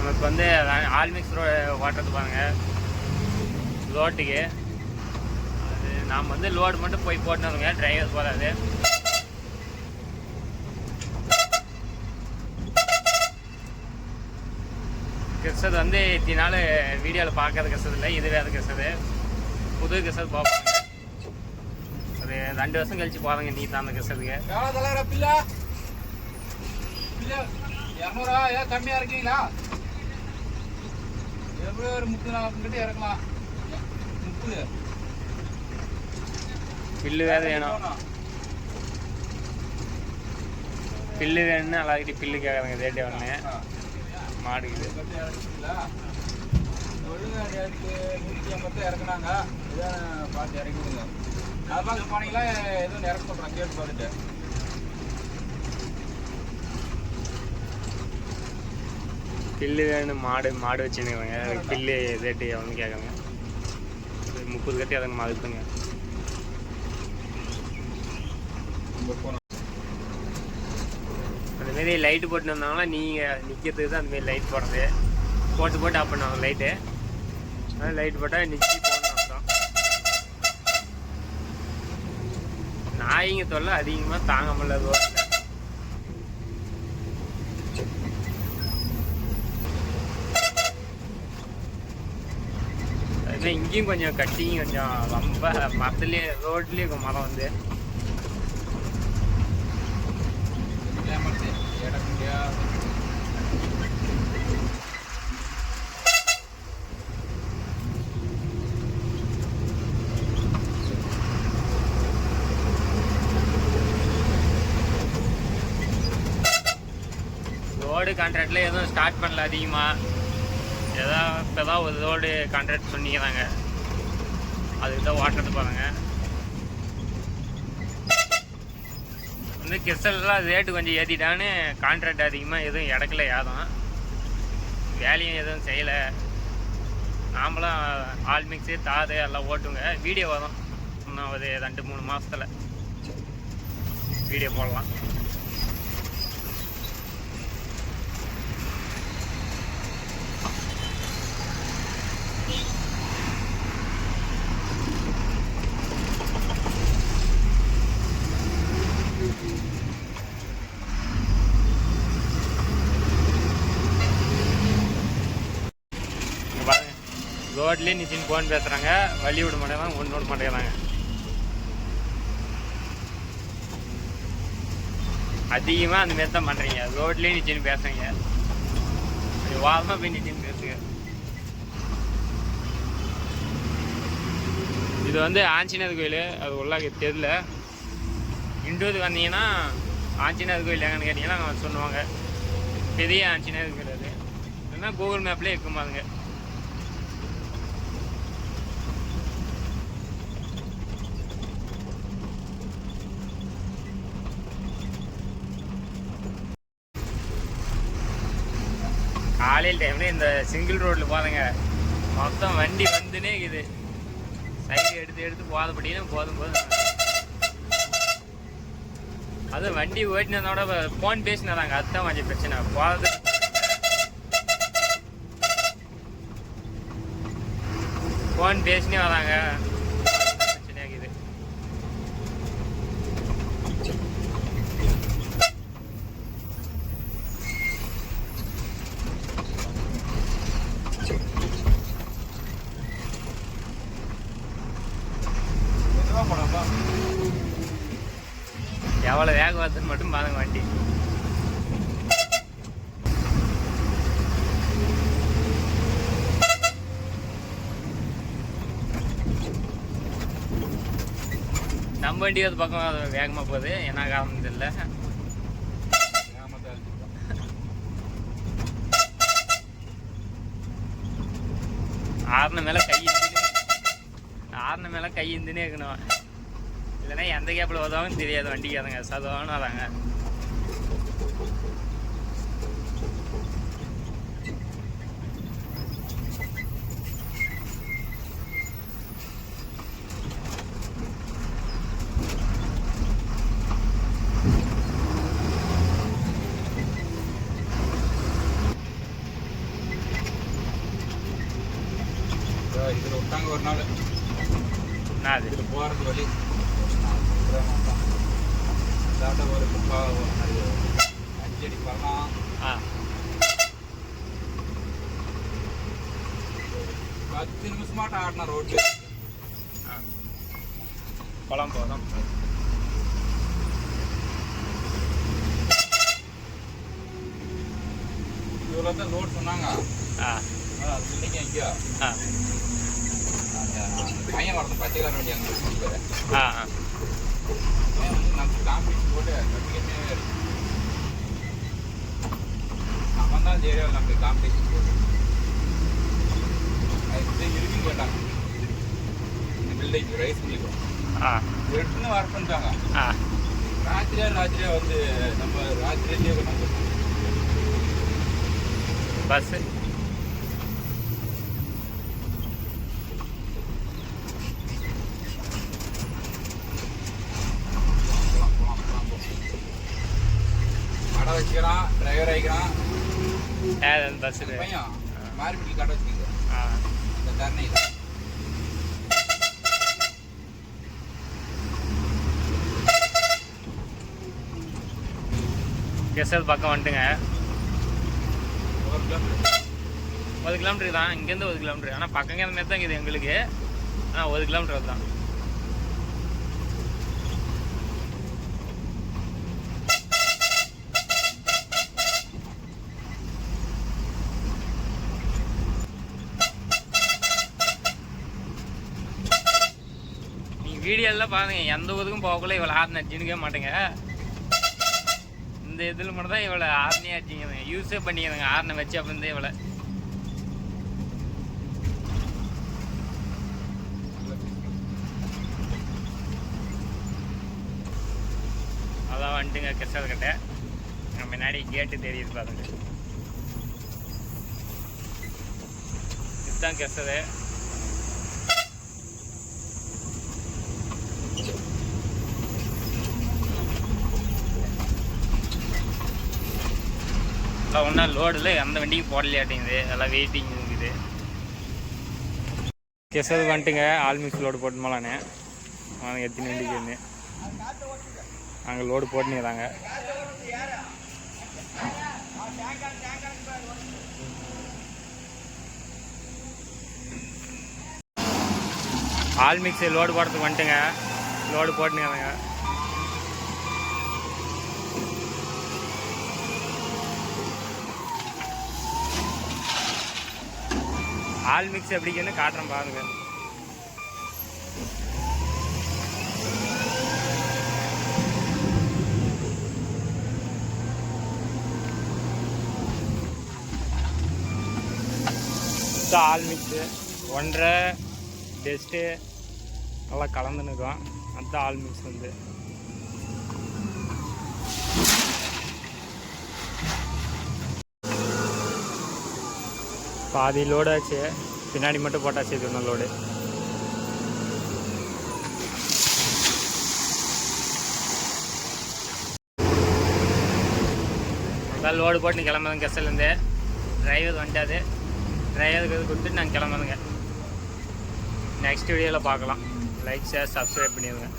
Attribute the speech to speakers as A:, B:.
A: நமக்கு வந்து ஆல்மிக்ஸ் ஓட்டுறது பாருங்க லோட்டுக்கு. அது நாம் வந்து லோடு மட்டும் போய் போட்டுனதுங்க, டிரைவர் போகாது. கிறிஸ்து வந்து இத்தனை நாள் வீடியோவில் பார்க்காத கிறிஸ்து இல்லை, இதுவே அது கிறிஸ்து புது கிறிஸ்து பார்ப்பாங்க. அது 2 வருஷம் கழிச்சு போகிறாங்க நீ தான் அந்த கிறிஸ்துக்கு.
B: கம்மியா இருக்கீங்களா? எப்படி ஒரு 30-40 இறக்கலாம். 30
A: பில்லு வேறு வேணும், பில்லு வேணும்னு எல்லாருக்கிட்ட பில்லு கேட்குறாங்க. ரேட்டே ஒன்று மாடுக்குது.
B: 150 இறக்குனாங்க, இதான் பார்த்து இறக்கி விடுங்க. அதெல்லாம் போனீங்களா எதுவும் இறக்க சொல்கிறேன், கேட்டு பார்த்துட்டு.
A: பில்லு வேணும், மாடு வச்சுருக்காங்க. பில்லு ரேட்டு எவ்வளோன்னு கேட்குறாங்க. 30 கட்டி அதுங்க மதுத்துங்க. அந்தமாரி லைட்டு போட்டு வந்தாங்கன்னா நீங்கள் நிற்கிறதுக்கு தான் அந்தமாரி லைட் போடுறது. போட்டு ஆஃப் பண்ணுவாங்க லைட்டு. அதனால் லைட் போட்டால் நிற்கி போடணும் அர்த்தம். நாய்ங்க தொல்லை அதிகமாக தாங்க முடியல ரோட்டில். அதுமாதிரி இங்கேயும் கொஞ்சம் கட்டிங் கொஞ்சம் ரொம்ப மரத்துலேயே ரோட்லேயே மரம் வந்து ரோடு கான்ட்ராக்டில் எதுவும் ஸ்டார்ட் பண்ணல அதிகமாக. இப்போ தான் ஒரு ரோடு கான்ட்ராக்ட் சொன்னிக்கிறாங்க, அதுக்கு தான் ஓட்டுறது பாருங்க. வந்து கிறிஸ்டல்லாம் ரேட்டு கொஞ்சம் ஏற்றிட்டான்னு கான்ட்ராக்ட் அதிகமாக எதுவும் இடக்கல, யாரும் வேலையும் எதுவும் செய்யலை. நாமளாம் ஆல் மிக்ஸு தாது எல்லாம் ஓட்டுங்க. வீடியோ வரும் இன்னும் ஒரு 2-3 மாதத்தில் வீடியோ போடலாம். ரோட்லேயே நிச்சின்னு ஃபோன் பேசுகிறாங்க, வழி விட மாட்டேங்கிறாங்க, ஒன்று விட மாட்டேங்கிறாங்க. அதிகமாக அந்த மாரி தான் பண்ணுறீங்க. ரோட்லேயே நிச்சின்னு பேசுறீங்க, வாரமாக போய் நிச்சின்னு பேசுங்க. இது வந்து ஆஞ்சநேயர் கோயில், அது உள்ளாக தெரியல. இண்டூருக்கு வந்தீங்கன்னா ஆஞ்சநேயர் கோயில் எங்கன்னு கேட்டிங்கன்னா அவங்க சொல்லுவாங்க. பெரிய ஆஞ்சநேயர் கோயில் அது, இல்லைன்னா கூகுள் மேப்லேயே இருக்கும் பாருங்க. காலையில் டைம்ல இந்த சிங்கிள் ரோட்டில் போதுங்க, மொத்தம் வண்டி வந்துனே இருக்குது. சைடு எடுத்து போதப்படினா போதும். அது வண்டி ஓட்டினதோட ஃபோன் பேசினாதாங்க, அதுதான் கொஞ்சம் பிரச்சனை. போகிறது ஃபோன் பேசினே வராங்க, பிரச்சனையாகுது. எவ்வளோ வேகம் வருதுன்னு மட்டும் பாருங்க வண்டி. நம்ம வண்டி அது பக்கம் வேகமாக போகுது, என்ன காரணம் தெரியல. ஆறுன மேலே கை இருந்துனே இருக்கணும், இல்லைன்னா எந்த கேப்பில் உதவும் தெரியாது வண்டிக்காரங்க, சதவானு வராங்க.
B: இதில் விட்டாங்க ஒரு நாள்.
A: என்ன அது
B: இதில் போகிறது வழி சாப்பிட்ட ஒரு 5 அடி பள்ளம்.
A: ஆ
B: 10 நிமிஷமாட்டம் ஆடினா ரோட்டு.
A: குளம் போதும்.
B: இவ்வளோ தான் லோட் சொன்னாங்க.
A: ஆ
B: அது இல்லைங்க ஐயா.
A: ஆ
B: பையன் வரணும் பச்சை கலர் வண்டி அங்கே கொடுத்துரு.
A: ஆ ஆ
B: நம்ம காம்படிஷன் போட்டு கட்டிக்கிட்டே அவன் தான் ஏரியாவில் நம்ம காம்படிஷன் போட்டு அது இருக்குன்னு கேட்டாங்க. இந்த பில்டிங் ரைஸ் பண்ணிக்கிறோம்.
A: ஆ
B: எடுத்துன்னு வர பண்ணிட்டாங்க.
A: ஆ
B: ராத்திரியா வந்து நம்ம ராத்திரியே நம்ம
A: பஸ்ஸு
B: கடை வச்சுக்கிறான், டிரைவர் ஆகிக்கிறான்.
A: ஏன் பஸ்ஸு
B: பையன் மார்பிட்டி கடை வச்சுக்கிறான்.
A: ஆ
B: இந்த தரணையில்
A: கெசல் பக்கம் வந்துட்டுங்க.
B: 1 கிலோமீட்டர்
A: 1 கிலோமீட்டருக்கு தான் இங்கேருந்து 1 கிலோமீட்டர். ஆனால் பக்கங்க அந்த மாதிரி தான் இருக்குது எங்களுக்கு. ஆனால் 1 கிலோமீட்டர் தான். நீங்கள் வீடியோலாம் பாருங்க, எந்த ஊருக்கும் போகக்குள்ள இவ்வளோ ஆர்ன் அடிச்சுக்கவே மாட்டேங்க. இந்த இதில் மட்டும் தான் இவ்வளோ ஆர்னே அடிச்சிங்க. யூஸே பண்ணிக்கிறேங்க ஆர்னை வச்சு அப்போ இவ்வளோ. அதான் வந்துட்டுங்க கெசல் கட்டை. முன்னாடி கேட்டு தெரியுது பாருங்க. இதுதான் கெசல். எல்லாம் ஒன்றா லோடில் எந்த வண்டிக்கும் போடலையாட்டிங்குது. எல்லாம் வெயிட்டிங் இருக்குது. கெசல் வந்துட்டுங்க. ஆல்மிக்ஸ் லோடு போட்டுமாலானே வாங்க எத்தனை வண்டிக்கு வந்து அங்கே லோடு போட்டுனுங்கிறாங்க. ஆல்மிக்ஸ் லோடு போடுறதுக்கு வந்துட்டுங்க. லோடு போட்டுனுங்கிறாங்க. ஆல்மிக்ஸ் எப்படின்னு காட்டுறேன் பாருங்க. ஆல்மிக்ஸு 1.5 டெஸ்ட்டு நல்லா கலந்துன்னு இருக்கும். அதுதான் ஆல்மிக்ஸ் வந்து. பாதி லோடாச்சு, பின்னாடி மட்டும் போட்டாச்சு. இது ஒன்று லோடு. அதான் லோடு போட்டு கிளம்புறதுங்க. கெசல்லேருந்து டிரைவர் வந்துட்டாது. டிரைவருக்கு இது கொடுத்துட்டு நாங்கள் கிளம்புறதுங்க. நெக்ஸ்ட் வீடியோவில் பார்க்கலாம். லைக் ஷேர் சப்ஸ்கிரைப் பண்ணிடுங்க.